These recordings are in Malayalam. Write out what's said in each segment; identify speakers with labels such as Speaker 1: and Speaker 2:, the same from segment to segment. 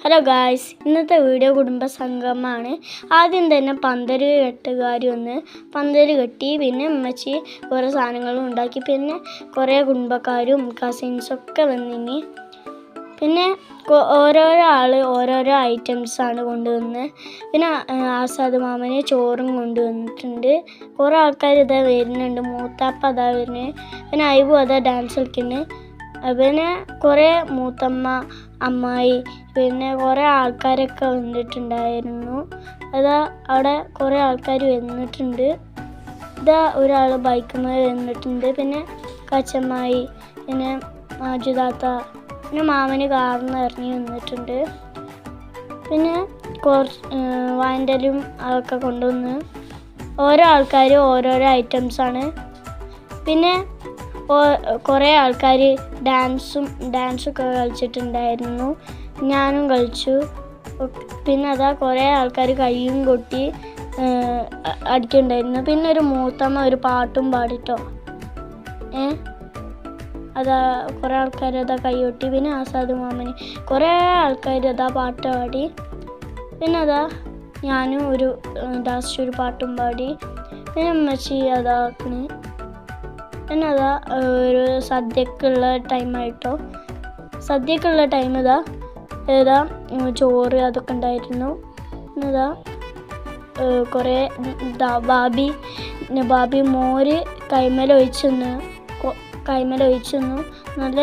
Speaker 1: ഹലോ ഗായ്സ്, ഇന്നത്തെ വീഡിയോ കുടുംബസംഗമമാണ്. ആദ്യം തന്നെ പന്തല് കെട്ടുകാരി വന്ന് പന്തല് കെട്ടി, പിന്നെ ഉമ്മച്ചി കുറേ സാധനങ്ങളും ഉണ്ടാക്കി, പിന്നെ കുറേ കുടുംബക്കാരും കസിൻസൊക്കെ വന്നിനി. പിന്നെ ഓരോരോ ആൾ ഓരോരോ ഐറ്റംസാണ് കൊണ്ടുവന്ന്. പിന്നെ ആസാദ് മാമന് ചോറും കൊണ്ടുവന്നിട്ടുണ്ട്. കുറേ ആൾക്കാർ ഇതാ വരുന്നുണ്ട്. മൂത്താപ്പ അതാ വരുന്നത്. പിന്നെ ഐബു അതാ ഡാൻസ് കളിക്കുന്നത്. പിന്നെ കുറേ മൂത്തമ്മ, അമ്മായി, പിന്നെ കുറേ ആൾക്കാരൊക്കെ വന്നിട്ടുണ്ടായിരുന്നു. അതാ അവിടെ കുറേ ആൾക്കാർ വന്നിട്ടുണ്ട്. ഇതാ ഒരാൾ ബൈക്കുമായി വന്നിട്ടുണ്ട്. പിന്നെ കച്ചമ്മായി, പിന്നെ മാജുദാത്ത, പിന്നെ മാമന് കാറിന്ന് ഇറങ്ങി വന്നിട്ടുണ്ട്. പിന്നെ വാൻഡലും അതൊക്കെ കൊണ്ടുവന്ന് ഓരോ ആൾക്കാർ ഓരോരോ ഐറ്റംസാണ്. പിന്നെ കുറേ ആൾക്കാർ ഡാൻസൊക്കെ കളിച്ചിട്ടുണ്ടായിരുന്നു. ഞാനും കളിച്ചു. പിന്നെ അതാ കുറേ ആൾക്കാർ കയ്യും കൊട്ടി അടിക്കുന്നുണ്ടായിരുന്നു. പിന്നെ ഒരു മൂത്തമ്മ ഒരു പാട്ടും പാടിട്ടോ. അതാ കുറേ ആൾക്കാർ അതാ കൈ കൊട്ടി. പിന്നെ ആസാദ് മാമന് കുറേ ആൾക്കാർ അതാ പാട്ട് പാടി. പിന്നെ അതാ ഞാനും ഒരു ലാസ്റ്റ് ഒരു പാട്ടും പാടി. പിന്നെ ഉമ്മച്ചി അതാക്കണ്. പിന്നെ അതാ ഒരു സദ്യക്കുള്ള ടൈമായിട്ടോ. സദ്യക്കുള്ള ടൈം ഏതാ ചോറ് ഉണ്ടായിരുന്നു. പിന്നെ ഇതാ കുറേ ബാബി മോര് കൈമേൽ ഒഴിച്ചു നല്ല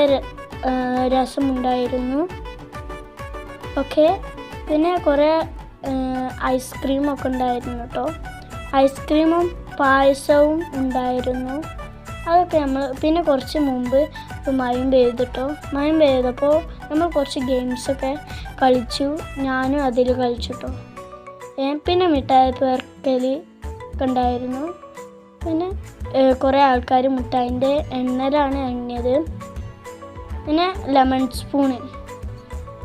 Speaker 1: രസമുണ്ടായിരുന്നു. ഓക്കെ. പിന്നെ കുറേ ഐസ്ക്രീമൊക്കെ ഉണ്ടായിരുന്നു കേട്ടോ. ഐസ്ക്രീമും പായസവും ഉണ്ടായിരുന്നു. അതൊക്കെ പിന്നെ കുറച്ച് മുമ്പ് മഴയും പെയ്തിട്ടോ. മഴയും പെയ്തപ്പോൾ നമ്മൾ കുറച്ച് ഗെയിംസൊക്കെ കളിച്ചു. ഞാനും അതിൽ കളിച്ചിട്ടോ. പിന്നെ മിഠായി പെറുക്കൽ ഒക്കെ ഉണ്ടായിരുന്നു. പിന്നെ കുറേ ആൾക്കാർ മിഠായിൻ്റെ എണ്ണലാണ് എണ്ണിയത്. പിന്നെ ലെമൺ സ്പൂണ്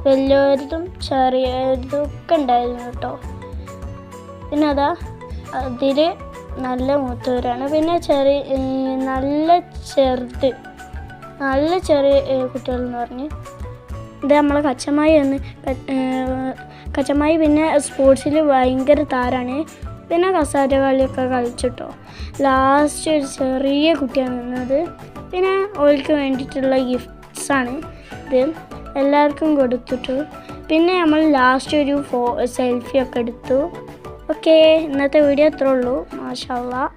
Speaker 1: വലിയവരതും ചെറിയതും ഒക്കെ ഉണ്ടായിരുന്നു കേട്ടോ. പിന്നെ അതാ അതിൽ നല്ല മൂത്തവരാണ്. പിന്നെ നല്ല ചെറിയ കുട്ടികളെന്ന് പറഞ്ഞ് ഇത് നമ്മളെ കച്ചമ്മായി പിന്നെ സ്പോർട്സിൽ ഭയങ്കര താരാണ്. പിന്നെ കസാര കളിയൊക്കെ കളിച്ചിട്ടോ. ലാസ്റ്റ് ഒരു ചെറിയ കുട്ടിയാണ് നിന്നത്. പിന്നെ ഓൾക്ക് വേണ്ടിയിട്ടുള്ള ഗിഫ്റ്റ്സാണ് ഇത്, എല്ലാവർക്കും കൊടുത്തിട്ടു. പിന്നെ നമ്മൾ ലാസ്റ്റ് ഒരു സെൽഫി ഒക്കെ എടുത്തു. ഓക്കെ, ഇന്നത്തെ വീഡിയോ അത്രേ ഉള്ളൂ. മാഷാ അല്ലാഹ്.